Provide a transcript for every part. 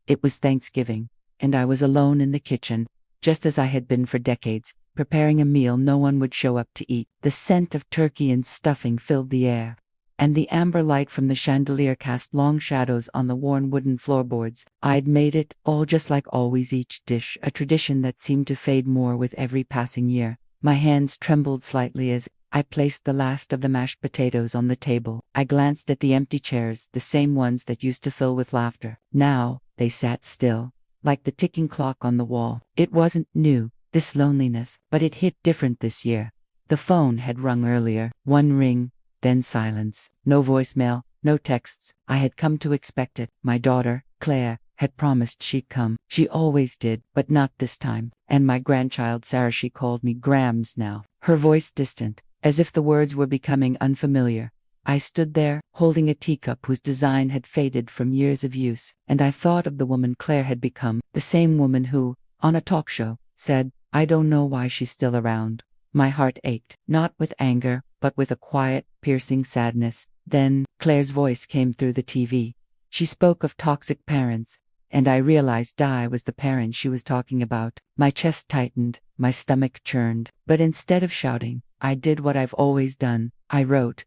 It was Thanksgiving, and I was alone in the kitchen, just as I had been for decades, preparing a meal no one would show up to eat. The scent of turkey and stuffing filled the air, and the amber light from the chandelier cast long shadows on the worn wooden floorboards. I'd made it, all just like always, each dish a tradition that seemed to fade more with every passing year. My hands trembled slightly as I placed the last of the mashed potatoes on the table. I glanced at the empty chairs, the same ones that used to fill with laughter. Now, they sat still, like the ticking clock on the wall. It wasn't new, this loneliness, but it hit different this year. The phone had rung earlier, one ring, then silence. No voicemail, no texts. I had come to expect it. My daughter, Claire, had promised she'd come. She always did, but not this time. And my grandchild Sarah, she called me Grams now, her voice distant, as if the words were becoming unfamiliar. I stood there, holding a teacup whose design had faded from years of use, and I thought of the woman Claire had become, the same woman who, on a talk show, said, "I don't know why she's still around." My heart ached, not with anger, but with a quiet, piercing sadness. Then, Claire's voice came through the TV. She spoke of toxic parents, and I realized I was the parent she was talking about. My chest tightened, my stomach churned, but instead of shouting, I did what I've always done. I wrote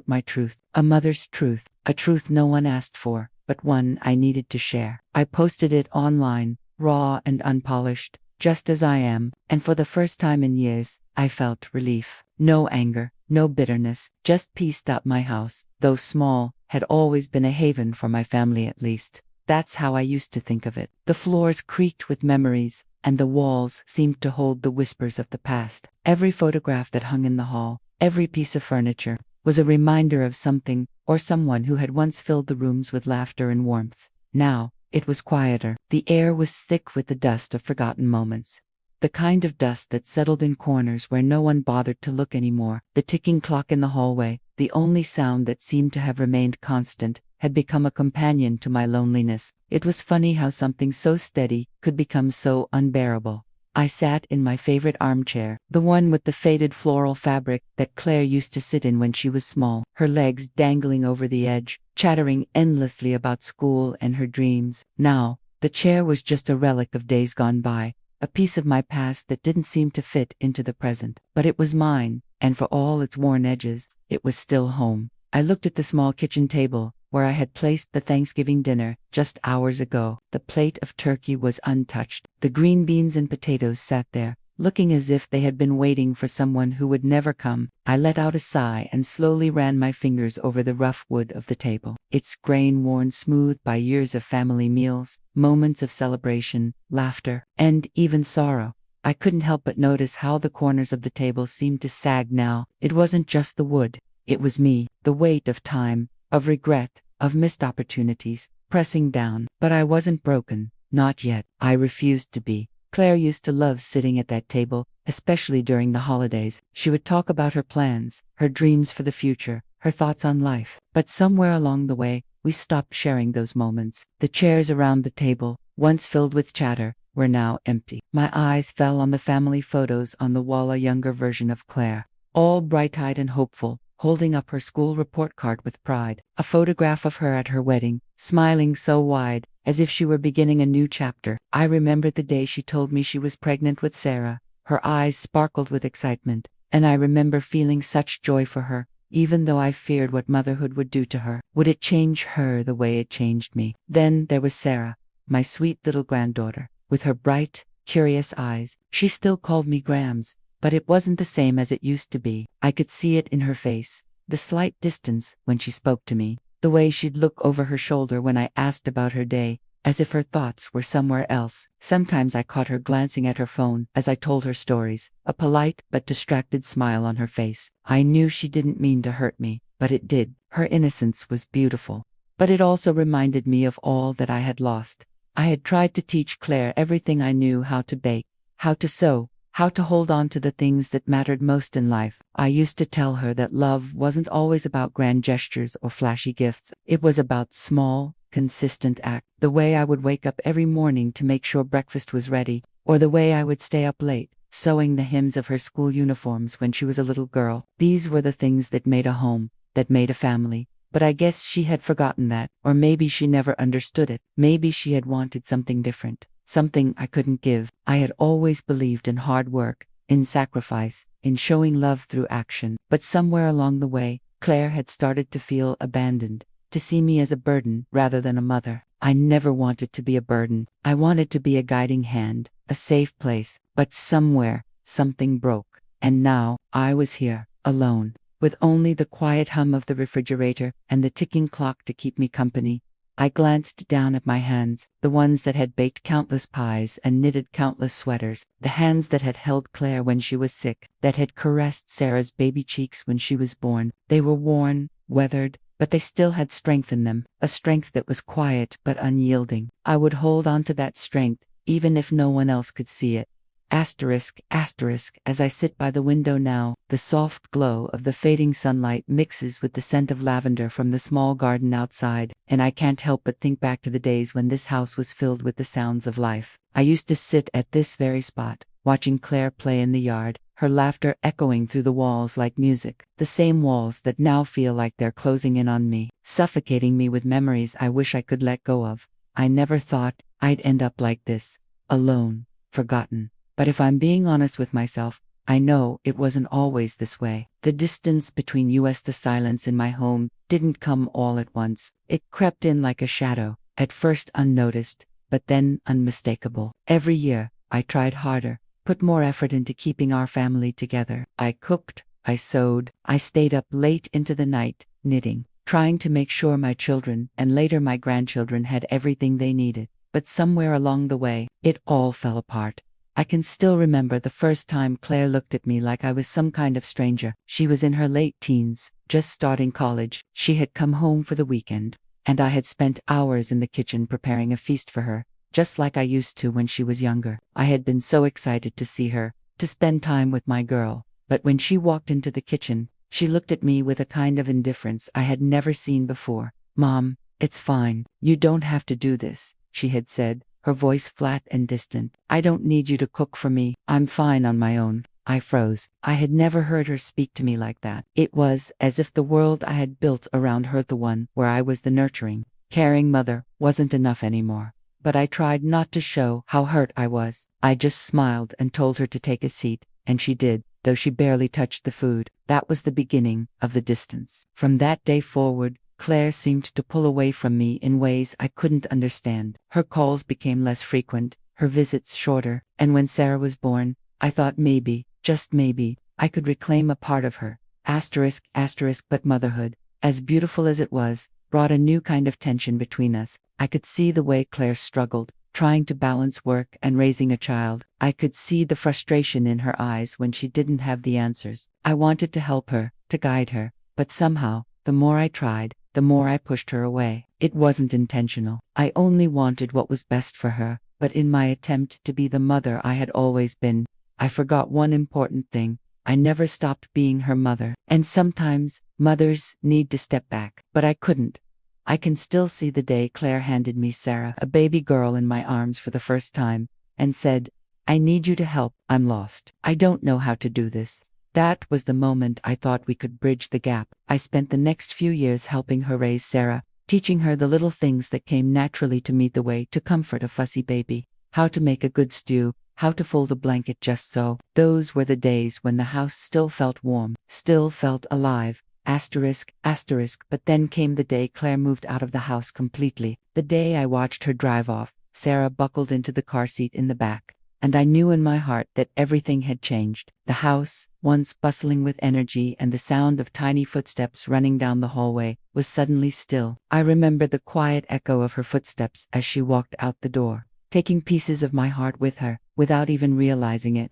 my truth, a mother's truth, a truth no one asked for, but one I needed to share. I posted it online, raw and unpolished, just as I am, and for the first time in years, I felt relief. No anger, no bitterness, just peace. My house, though small, had always been a haven for my family, at least. That's how I used to think of it. The floors creaked with memories, and the walls seemed to hold the whispers of the past. Every photograph that hung in the hall, every piece of furniture, was a reminder of something or someone who had once filled the rooms with laughter and warmth. Now, it was quieter. The air was thick with the dust of forgotten moments. The kind of dust that settled in corners where no one bothered to look anymore. The ticking clock in the hallway, the only sound that seemed to have remained constant, had become a companion to my loneliness. It was funny how something so steady could become so unbearable. I sat in my favorite armchair, the one with the faded floral fabric that Claire used to sit in when she was small, her legs dangling over the edge, chattering endlessly about school and her dreams. Now, the chair was just a relic of days gone by, a piece of my past that didn't seem to fit into the present. But it was mine, and for all its worn edges, it was still home. I looked at the small kitchen table, where I had placed the Thanksgiving dinner just hours ago. The plate of turkey was untouched. The green beans and potatoes sat there, looking as if they had been waiting for someone who would never come. I let out a sigh and slowly ran my fingers over the rough wood of the table, its grain worn smooth by years of family meals, moments of celebration, laughter, and even sorrow. I couldn't help but notice how the corners of the table seemed to sag now. It wasn't just the wood, it was me, the weight of time, of regret, of missed opportunities, pressing down. But I wasn't broken, not yet. I refused to be. Claire used to love sitting at that table, especially during the holidays. She would talk about her plans, her dreams for the future, her thoughts on life. But somewhere along the way, we stopped sharing those moments. The chairs around the table, once filled with chatter, were now empty. My eyes fell on the family photos on the wall, a younger version of Claire, all bright-eyed and hopeful, holding up her school report card with pride. A photograph of her at her wedding, smiling so wide, as if she were beginning a new chapter. I remembered the day she told me she was pregnant with Sarah. Her eyes sparkled with excitement, and I remember feeling such joy for her, even though I feared what motherhood would do to her. Would it change her the way it changed me? Then there was Sarah, my sweet little granddaughter, with her bright, curious eyes. She still called me Grams, but it wasn't the same as it used to be. I could see it in her face, the slight distance when she spoke to me, the way she'd look over her shoulder when I asked about her day, as if her thoughts were somewhere else. Sometimes I caught her glancing at her phone as I told her stories, a polite but distracted smile on her face. I knew she didn't mean to hurt me, but it did. Her innocence was beautiful, but it also reminded me of all that I had lost. I had tried to teach Claire everything I knew: how to bake, how to sew, how to hold on to the things that mattered most in life. I used to tell her that love wasn't always about grand gestures or flashy gifts. It was about small, consistent acts. The way I would wake up every morning to make sure breakfast was ready, or the way I would stay up late, sewing the hems of her school uniforms when she was a little girl. These were the things that made a home, that made a family. But I guess she had forgotten that, or maybe she never understood it. Maybe she had wanted something different, something I couldn't give. I had always believed in hard work, in sacrifice, in showing love through action. But somewhere along the way, Claire had started to feel abandoned, to see me as a burden rather than a mother. I never wanted to be a burden. I wanted to be a guiding hand, a safe place. But somewhere, something broke. And now, I was here, alone, with only the quiet hum of the refrigerator and the ticking clock to keep me company. I glanced down at my hands, the ones that had baked countless pies and knitted countless sweaters, the hands that had held Claire when she was sick, that had caressed Sarah's baby cheeks when she was born. They were worn, weathered, but they still had strength in them, a strength that was quiet but unyielding. I would hold on to that strength, even if no one else could see it. Asterisk, asterisk, as I sit by the window now, the soft glow of the fading sunlight mixes with the scent of lavender from the small garden outside, and I can't help but think back to the days when this house was filled with the sounds of life. I used to sit at this very spot, watching Claire play in the yard, her laughter echoing through the walls like music, the same walls that now feel like they're closing in on me, suffocating me with memories I wish I could let go of. I never thought I'd end up like this, alone, forgotten. But if I'm being honest with myself, I know it wasn't always this way. The distance between us, the silence in my home, didn't come all at once. It crept in like a shadow, at first unnoticed, but then unmistakable. Every year, I tried harder, put more effort into keeping our family together. I cooked, I sewed, I stayed up late into the night, knitting, trying to make sure my children and later my grandchildren had everything they needed. But somewhere along the way, it all fell apart. I can still remember the first time Claire looked at me like I was some kind of stranger. She was in her late teens, just starting college. She had come home for the weekend, and I had spent hours in the kitchen preparing a feast for her, just like I used to when she was younger. I had been so excited to see her, to spend time with my girl. But when she walked into the kitchen, she looked at me with a kind of indifference I had never seen before. "Mom, it's fine. You don't have to do this," she had said, her voice flat and distant. "I don't need you to cook for me. I'm fine on my own." I froze. I had never heard her speak to me like that. It was as if the world I had built around her, the one where I was the nurturing, caring mother, wasn't enough anymore. But I tried not to show how hurt I was. I just smiled and told her to take a seat, and she did, though she barely touched the food. That was the beginning of the distance. From that day forward, Claire seemed to pull away from me in ways I couldn't understand. Her calls became less frequent, her visits shorter, and when Sarah was born, I thought maybe, just maybe, I could reclaim a part of her. Asterisk, asterisk, but motherhood, as beautiful as it was, brought a new kind of tension between us. I could see the way Claire struggled, trying to balance work and raising a child. I could see the frustration in her eyes when she didn't have the answers. I wanted to help her, to guide her, but somehow, the more I tried, the more I pushed her away. It wasn't intentional. I only wanted what was best for her, but in my attempt to be the mother I had always been, I forgot one important thing. I never stopped being her mother. And sometimes, mothers need to step back. But I couldn't. I can still see the day Claire handed me Sarah, a baby girl, in my arms for the first time, and said, "I need you to help. I'm lost. I don't know how to do this." That was the moment I thought we could bridge the gap. I spent the next few years helping her raise Sarah, teaching her the little things that came naturally to me, the way to comfort a fussy baby, how to make a good stew, how to fold a blanket just so. Those were the days when the house still felt warm, still felt alive. Asterisk, asterisk, but then came the day Claire moved out of the house completely. The day I watched her drive off, Sarah buckled into the car seat in the back. And I knew in my heart that everything had changed. The house, once bustling with energy and the sound of tiny footsteps running down the hallway, was suddenly still. I remember the quiet echo of her footsteps as she walked out the door, taking pieces of my heart with her, without even realizing it.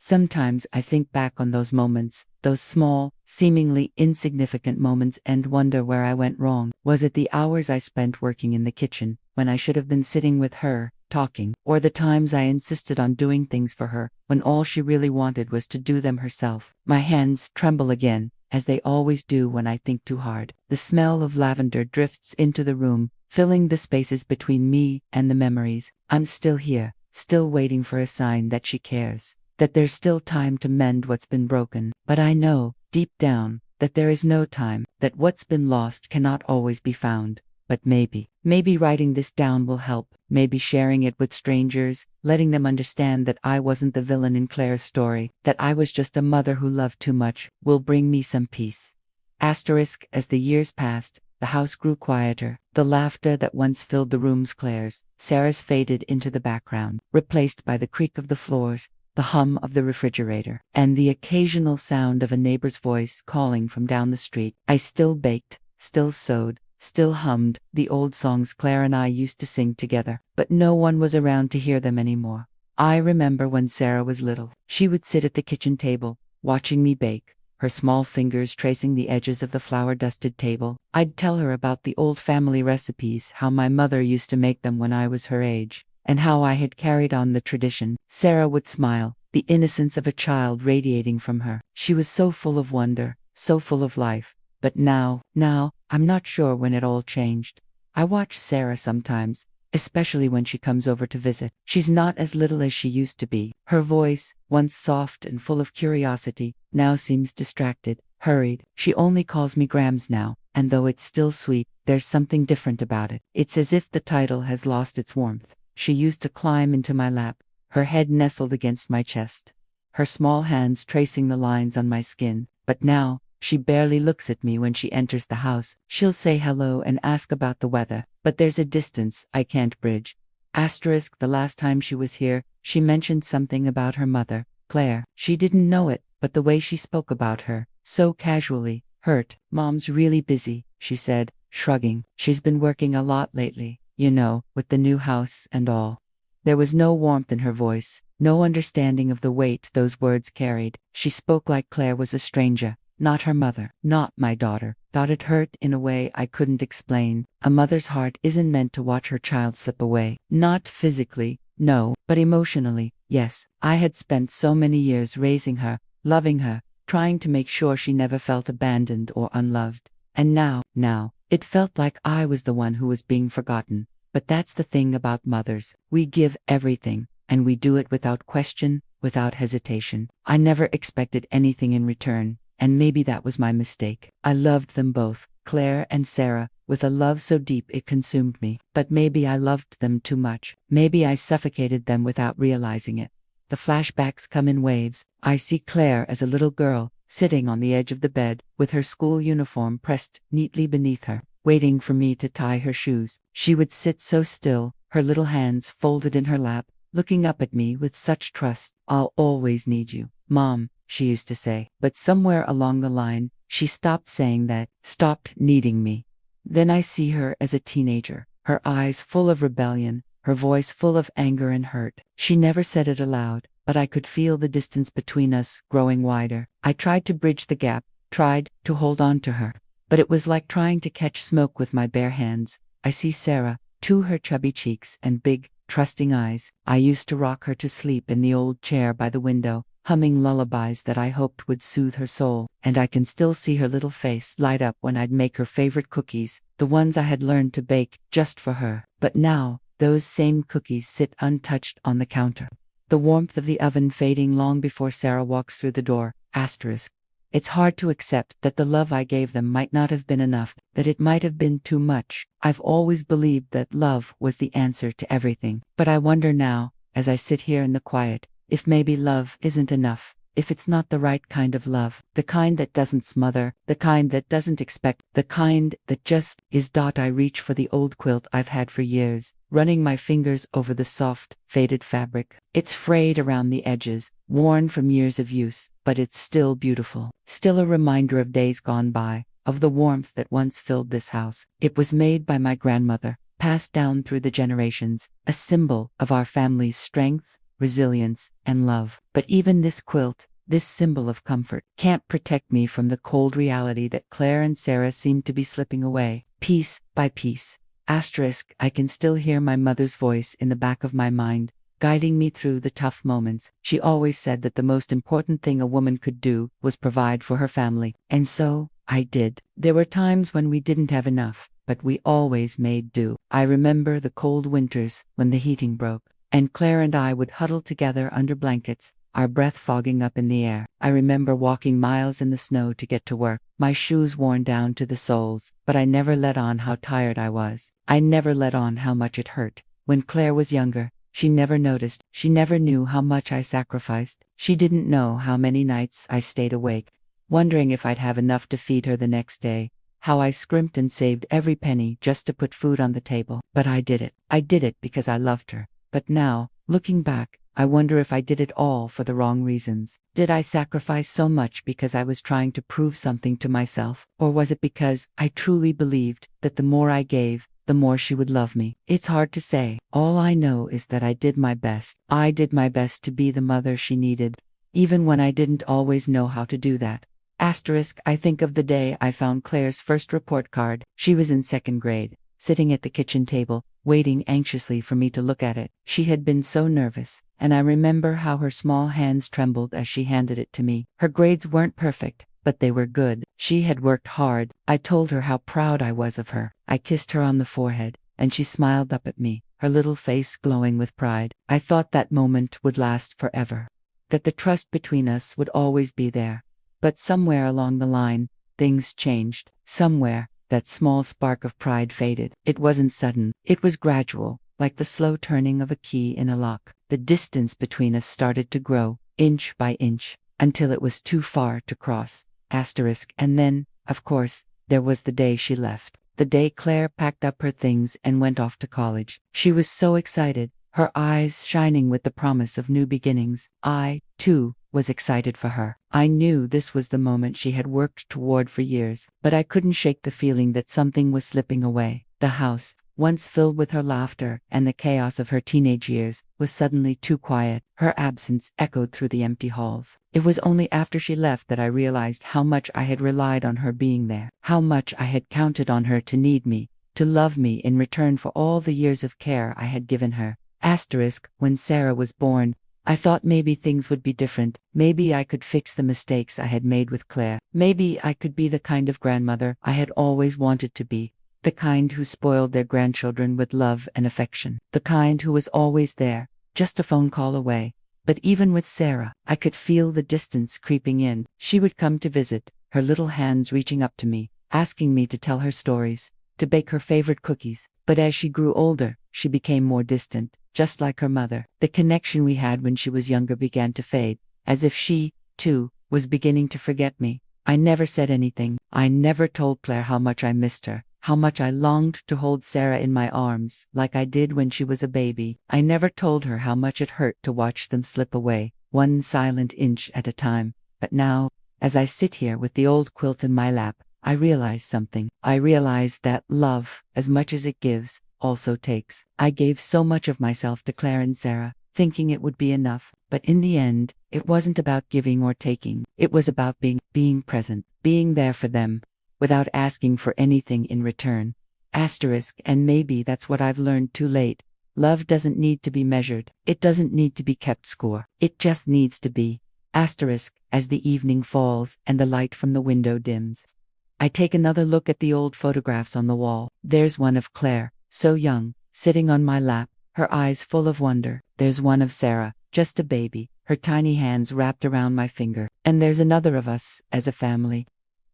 Sometimes I think back on those moments, those small, seemingly insignificant moments, and wonder where I went wrong. Was it the hours I spent working in the kitchen, when I should have been sitting with her, talking, or the times I insisted on doing things for her, when all she really wanted was to do them herself? My hands tremble again, as they always do when I think too hard. The smell of lavender drifts into the room, filling the spaces between me and the memories. I'm still here, still waiting for a sign that she cares, that there's still time to mend what's been broken. But I know, deep down, that there is no time, that what's been lost cannot always be found. But maybe writing this down will help, maybe sharing it with strangers, letting them understand that I wasn't the villain in Claire's story, that I was just a mother who loved too much, will bring me some peace. Asterisk, as the years passed, the house grew quieter. The laughter that once filled the rooms Claire's, Sarah's faded into the background, replaced by the creak of the floors, the hum of the refrigerator, and the occasional sound of a neighbor's voice calling from down the street. I still baked, still sewed, still hummed the old songs Claire and I used to sing together, but no one was around to hear them anymore. I remember when Sarah was little. She would sit at the kitchen table, watching me bake, her small fingers tracing the edges of the flour-dusted table. I'd tell her about the old family recipes, how my mother used to make them when I was her age, and how I had carried on the tradition. Sarah would smile, the innocence of a child radiating from her. She was so full of wonder, so full of life. But now, I'm not sure when it all changed. I watch Sarah sometimes, especially when she comes over to visit. She's not as little as she used to be. Her voice, once soft and full of curiosity, now seems distracted, hurried. She only calls me Grams now, and though it's still sweet, there's something different about it. It's as if the title has lost its warmth. She used to climb into my lap, her head nestled against my chest, her small hands tracing the lines on my skin. But now, she barely looks at me when she enters the house. She'll say hello and ask about the weather, but there's a distance I can't bridge. Asterisk, the last time she was here, she mentioned something about her mother, Claire. She didn't know it, but the way she spoke about her, so casually, hurt. Mom's really busy, she said, shrugging. She's been working a lot lately, you know, with the new house and all. There was no warmth in her voice, no understanding of the weight those words carried. She spoke like Claire was a stranger. Not her mother, not my daughter. Thought it hurt in a way I couldn't explain. A mother's heart isn't meant to watch her child slip away. Not physically, no, but emotionally, yes. I had spent so many years raising her, loving her, trying to make sure she never felt abandoned or unloved. And now, it felt like I was the one who was being forgotten. But that's the thing about mothers. We give everything, and we do it without question, without hesitation. I never expected anything in return. And maybe that was my mistake. I loved them both, Claire and Sarah, with a love so deep it consumed me. But maybe I loved them too much. Maybe I suffocated them without realizing it. The flashbacks come in waves. I see Claire as a little girl, sitting on the edge of the bed, with her school uniform pressed neatly beneath her, waiting for me to tie her shoes. She would sit so still, her little hands folded in her lap, looking up at me with such trust. "I'll always need you, Mom," she used to say. But somewhere along the line, she stopped saying that, stopped needing me. Then I see her as a teenager, her eyes full of rebellion, her voice full of anger and hurt. She never said it aloud, but I could feel the distance between us growing wider. I tried to bridge the gap, tried to hold on to her, but it was like trying to catch smoke with my bare hands. I see Sarah, too, her chubby cheeks and big, trusting eyes. I used to rock her to sleep in the old chair by the window, humming lullabies that I hoped would soothe her soul, and I can still see her little face light up when I'd make her favorite cookies, the ones I had learned to bake just for her. But now, those same cookies sit untouched on the counter, the warmth of the oven fading long before Sarah walks through the door. Asterisk. It's hard to accept that the love I gave them might not have been enough, that it might have been too much. I've always believed that love was the answer to everything. But I wonder now, as I sit here in the quiet, if maybe love isn't enough, if it's not the right kind of love, the kind that doesn't smother, the kind that doesn't expect, the kind that just is. I reach for the old quilt I've had for years, running my fingers over the soft, faded fabric. It's frayed around the edges, worn from years of use, but it's still beautiful, still a reminder of days gone by, of the warmth that once filled this house. It was made by my grandmother, passed down through the generations, a symbol of our family's strength, resilience, and love. But even this quilt, this symbol of comfort, can't protect me from the cold reality that Claire and Sarah seem to be slipping away, piece by piece. Asterisk. I can still hear my mother's voice in the back of my mind, guiding me through the tough moments. She always said that the most important thing a woman could do was provide for her family. And so, I did. There were times when we didn't have enough, but we always made do. I remember the cold winters when the heating broke, and Claire and I would huddle together under blankets, our breath fogging up in the air. I remember walking miles in the snow to get to work, my shoes worn down to the soles, but I never let on how tired I was. I never let on how much it hurt. When Claire was younger, she never noticed, she never knew how much I sacrificed. She didn't know how many nights I stayed awake, wondering if I'd have enough to feed her the next day. How I scrimped and saved every penny just to put food on the table. But I did it. I did it because I loved her. But now, looking back, I wonder if I did it all for the wrong reasons. Did I sacrifice so much because I was trying to prove something to myself? Or was it because I truly believed that the more I gave, the more she would love me? It's hard to say. All I know is that I did my best. I did my best to be the mother she needed, even when I didn't always know how to do that. I think of the day I found Claire's first report card. She was in second grade, sitting at the kitchen table, waiting anxiously for me to look at it. She had been so nervous, and I remember how her small hands trembled as she handed it to me. Her grades weren't perfect, but they were good. She had worked hard. I told her how proud I was of her. I kissed her on the forehead, and she smiled up at me, her little face glowing with pride. I thought that moment would last forever, that the trust between us would always be there. But somewhere along the line, things changed. Somewhere, that small spark of pride faded. It wasn't sudden. It was gradual, like the slow turning of a key in a lock. The distance between us started to grow, inch by inch, until it was too far to cross. And then, of course, there was the day she left. The day Claire packed up her things and went off to college. She was so excited, her eyes shining with the promise of new beginnings. I, too, was excited for her. I knew this was the moment she had worked toward for years, but I couldn't shake the feeling that something was slipping away. The house, once filled with her laughter and the chaos of her teenage years, was suddenly too quiet. Her absence echoed through the empty halls. It was only after she left that I realized how much I had relied on her being there, how much I had counted on her to need me, to love me in return for all the years of care I had given her. When Sarah was born, I thought maybe things would be different. Maybe I could fix the mistakes I had made with Claire. Maybe I could be the kind of grandmother I had always wanted to be. The kind who spoiled their grandchildren with love and affection. The kind who was always there, just a phone call away. But even with Sarah, I could feel the distance creeping in. She would come to visit, her little hands reaching up to me, asking me to tell her stories, to bake her favorite cookies. But as she grew older, she became more distant, just like her mother. The connection we had when she was younger began to fade, as if she, too, was beginning to forget me. I never said anything. I never told Claire how much I missed her, how much I longed to hold Sarah in my arms, like I did when she was a baby. I never told her how much it hurt to watch them slip away, one silent inch at a time. But now, as I sit here with the old quilt in my lap, I realize something. I realize that love, as much as it gives, also takes. I gave so much of myself to Claire and Sarah, thinking it would be enough, but in the end, it wasn't about giving or taking. It was about being present, being there for them, without asking for anything in return. And maybe that's what I've learned too late. Love doesn't need to be measured. It doesn't need to be kept score. It just needs to be. As the evening falls and the light from the window dims, I take another look at the old photographs on the wall. There's one of Claire, so young, sitting on my lap, her eyes full of wonder. There's one of Sarah, just a baby, her tiny hands wrapped around my finger. And there's another of us, as a family.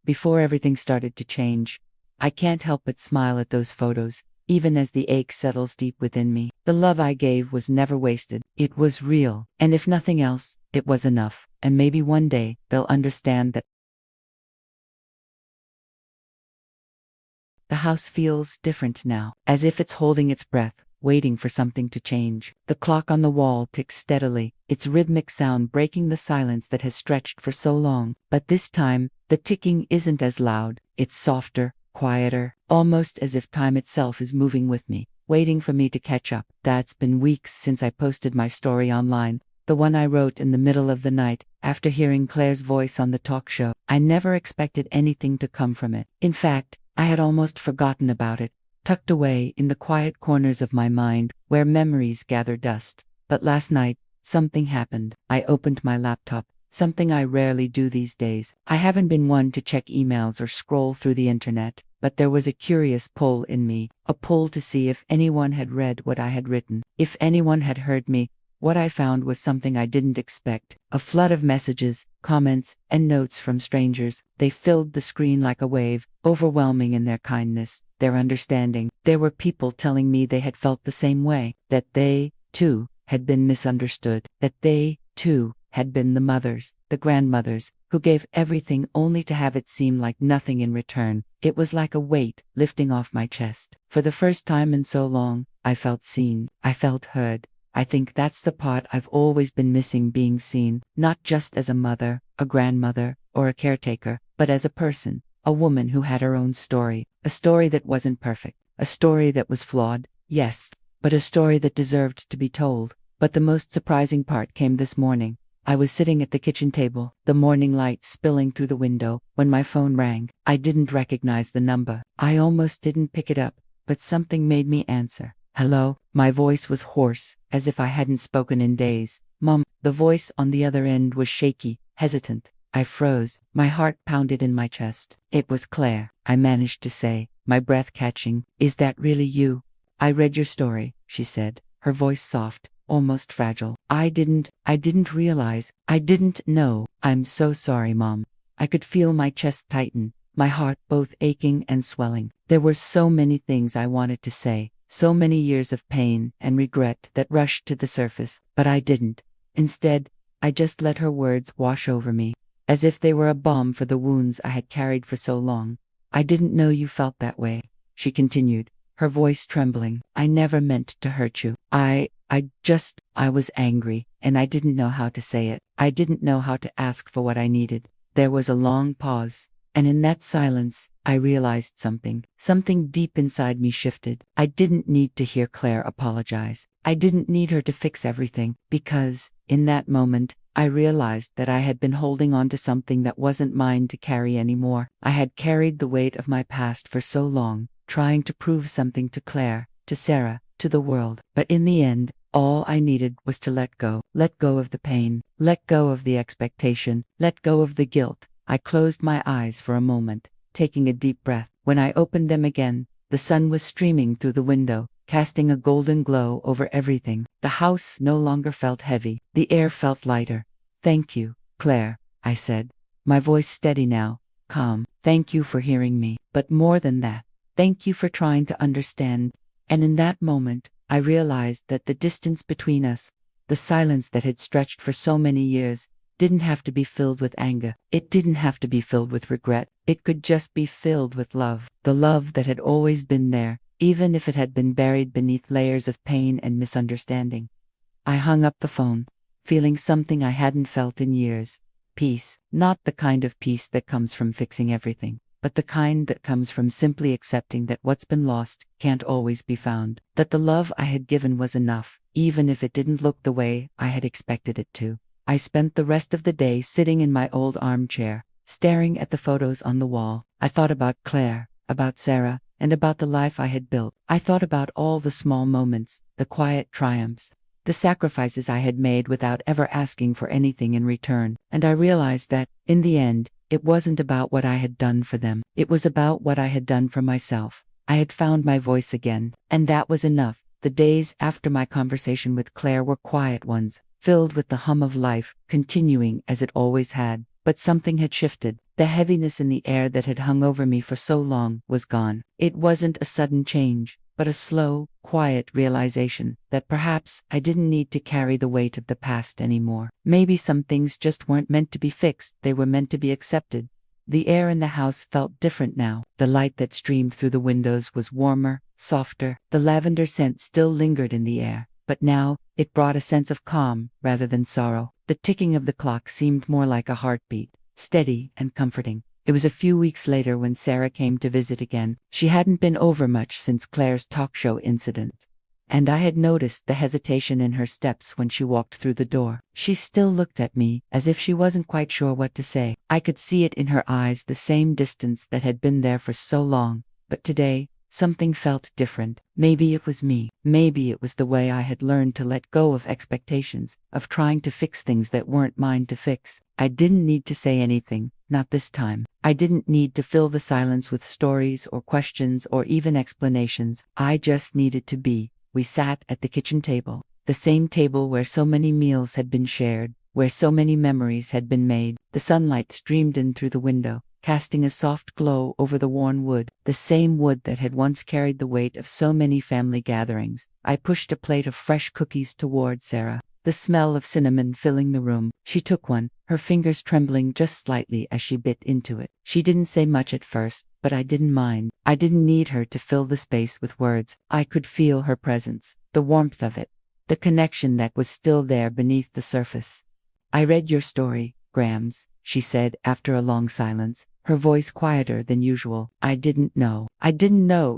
Before everything started to change, I can't help but smile at those photos, even as the ache settles deep within me. The love I gave was never wasted. It was real. And if nothing else, it was enough. And maybe one day, they'll understand that. The house feels different now, as if it's holding its breath, waiting for something to change. The clock on the wall ticks steadily, its rhythmic sound breaking the silence that has stretched for so long. But this time, the ticking isn't as loud. It's softer, quieter, almost as if time itself is moving with me, waiting for me to catch up. That's been weeks since I posted my story online, the one I wrote in the middle of the night, after hearing Claire's voice on the talk show. I never expected anything to come from it. In fact, I had almost forgotten about it, tucked away in the quiet corners of my mind, where memories gather dust. But last night, something happened. I opened my laptop, something I rarely do these days. I haven't been one to check emails or scroll through the internet, but there was a curious pull in me, a pull to see if anyone had read what I had written, if anyone had heard me, what I found was something I didn't expect. A flood of messages, comments, and notes from strangers. They filled the screen like a wave, overwhelming in their kindness, their understanding. There were people telling me they had felt the same way, that they, too, had been misunderstood, that they, too, had been the mothers, the grandmothers, who gave everything only to have it seem like nothing in return. It was like a weight lifting off my chest. For the first time in so long, I felt seen. I felt heard. I think that's the part I've always been missing, being seen, not just as a mother, a grandmother, or a caretaker, but as a person, a woman who had her own story, a story that wasn't perfect, a story that was flawed, yes, but a story that deserved to be told. But the most surprising part came this morning. I was sitting at the kitchen table, the morning light spilling through the window, when my phone rang. I didn't recognize the number. I almost didn't pick it up, but something made me answer. Hello? My voice was hoarse, as if I hadn't spoken in days. Mom. The voice on the other end was shaky, hesitant. I froze. My heart pounded in my chest. It was Claire, I managed to say, my breath catching. Is that really you? I read your story, she said, her voice soft, almost fragile. I didn't realize, I didn't know. I'm so sorry, Mom. I could feel my chest tighten, my heart both aching and swelling. There were so many things I wanted to say, so many years of pain and regret that rushed to the surface, but I didn't. Instead, I just let her words wash over me, as if they were a balm for the wounds I had carried for so long. I didn't know you felt that way, she continued, her voice trembling. I never meant to hurt you. I was angry, and I didn't know how to say it. I didn't know how to ask for what I needed. There was a long pause, and in that silence, I realized something. Something deep inside me shifted. I didn't need to hear Claire apologize. I didn't need her to fix everything, because, in that moment, I realized that I had been holding on to something that wasn't mine to carry anymore. I had carried the weight of my past for so long, trying to prove something to Claire, to Sarah, to the world. But in the end, all I needed was to let go of the pain, let go of the expectation, let go of the guilt. I closed my eyes for a moment, taking a deep breath. When I opened them again, the sun was streaming through the window, casting a golden glow over everything. The house no longer felt heavy. The air felt lighter. Thank you, Claire, I said, my voice steady now, calm. Thank you for hearing me. But more than that, thank you for trying to understand. And in that moment, I realized that the distance between us, the silence that had stretched for so many years, didn't have to be filled with anger. It didn't have to be filled with regret. It could just be filled with love. The love that had always been there, even if it had been buried beneath layers of pain and misunderstanding. I hung up the phone, feeling something I hadn't felt in years. Peace. Not the kind of peace that comes from fixing everything, but the kind that comes from simply accepting that what's been lost can't always be found. That the love I had given was enough, even if it didn't look the way I had expected it to. I spent the rest of the day sitting in my old armchair, staring at the photos on the wall. I thought about Claire, about Sarah, and about the life I had built. I thought about all the small moments, the quiet triumphs, the sacrifices I had made without ever asking for anything in return. And I realized that, in the end, it wasn't about what I had done for them. It was about what I had done for myself. I had found my voice again, and that was enough. The days after my conversation with Claire were quiet ones, filled with the hum of life, continuing as it always had. But something had shifted. The heaviness in the air that had hung over me for so long was gone. It wasn't a sudden change, but a slow, quiet realization that perhaps I didn't need to carry the weight of the past anymore. Maybe some things just weren't meant to be fixed, they were meant to be accepted. The air in the house felt different now. The light that streamed through the windows was warmer, softer. The lavender scent still lingered in the air, but now it brought a sense of calm rather than sorrow. The ticking of the clock seemed more like a heartbeat, steady and comforting. It was a few weeks later when Sarah came to visit again. She hadn't been over much since Claire's talk show incident, and I had noticed the hesitation in her steps when she walked through the door. She still looked at me, as if she wasn't quite sure what to say. I could see it in her eyes, the same distance that had been there for so long. But today, something felt different. Maybe it was me. Maybe it was the way I had learned to let go of expectations, of trying to fix things that weren't mine to fix. I didn't need to say anything, not this time. I didn't need to fill the silence with stories or questions or even explanations. I just needed to be. We sat at the kitchen table, the same table where so many meals had been shared, where so many memories had been made. The sunlight streamed in through the window, casting a soft glow over the worn wood, the same wood that had once carried the weight of so many family gatherings. I pushed a plate of fresh cookies toward Sarah, the smell of cinnamon filling the room. She took one, her fingers trembling just slightly as she bit into it. She didn't say much at first, but I didn't mind. I didn't need her to fill the space with words. I could feel her presence, the warmth of it, the connection that was still there beneath the surface. "I read your story, Grams," she said after a long silence, her voice quieter than usual. I didn't know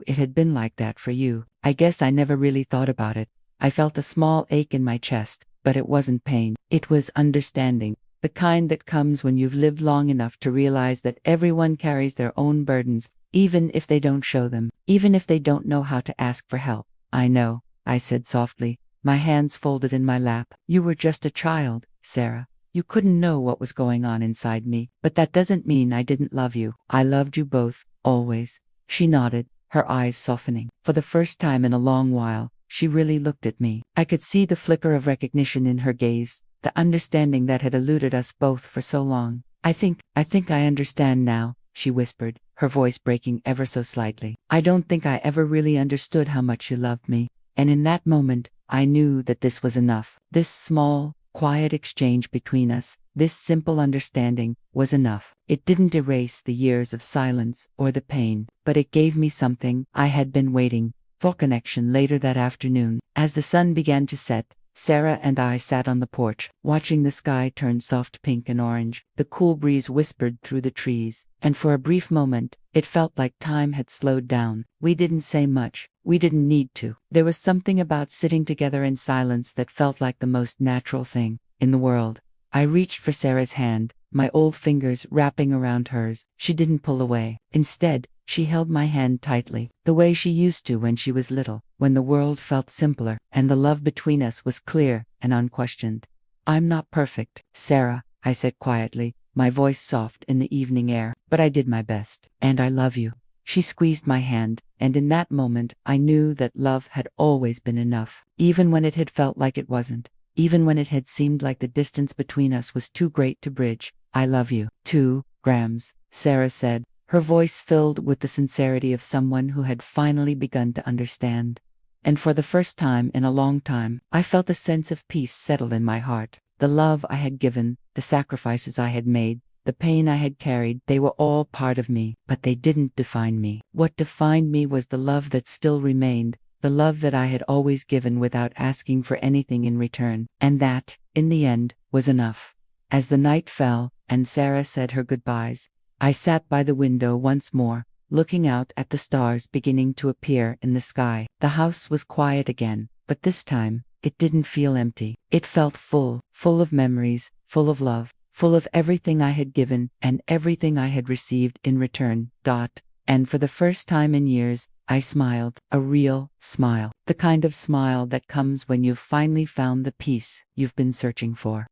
it had been like that for you. I guess I never really thought about it. I felt a small ache in my chest, but it wasn't pain. It was understanding, the kind that comes when you've lived long enough to realize that everyone carries their own burdens, even if they don't show them, even if they don't know how to ask for help. "I know," I said softly, my hands folded in my lap. "You were just a child, Sarah. You couldn't know what was going on inside me, but that doesn't mean I didn't love you. I loved you both, always." She nodded, her eyes softening. For the first time in a long while, she really looked at me. I could see the flicker of recognition in her gaze, the understanding that had eluded us both for so long. I think I understand now," she whispered, her voice breaking ever so slightly. "I don't think I ever really understood how much you loved me." And in that moment, I knew that this was enough. This small, quiet exchange between us, this simple understanding, was enough. It didn't erase the years of silence or the pain, but it gave me something I had been waiting for: connection. Later that afternoon, as the sun began to set, Sarah and I sat on the porch, watching the sky turn soft pink and orange. The cool breeze whispered through the trees, and for a brief moment, it felt like time had slowed down. We didn't say much. We didn't need to. There was something about sitting together in silence that felt like the most natural thing in the world. I reached for Sarah's hand, my old fingers wrapping around hers. She didn't pull away. Instead, she held my hand tightly, the way she used to when she was little, when the world felt simpler, and the love between us was clear and unquestioned. "I'm not perfect, Sarah," I said quietly, my voice soft in the evening air, "but I did my best. And I love you." She squeezed my hand, and in that moment, I knew that love had always been enough, even when it had felt like it wasn't, even when it had seemed like the distance between us was too great to bridge. "I love you, too, Grams," Sarah said, her voice filled with the sincerity of someone who had finally begun to understand. And for the first time in a long time, I felt a sense of peace settle in my heart. The love I had given, the sacrifices I had made, the pain I had carried, they were all part of me, but they didn't define me. What defined me was the love that still remained, the love that I had always given without asking for anything in return. And that, in the end, was enough. As the night fell, and Sarah said her goodbyes, I sat by the window once more, looking out at the stars beginning to appear in the sky. The house was quiet again, but this time, it didn't feel empty. It felt full of memories, full of love, full of everything I had given and everything I had received in return. And for the first time in years, I smiled, a real smile, the kind of smile that comes when you've finally found the peace you've been searching for.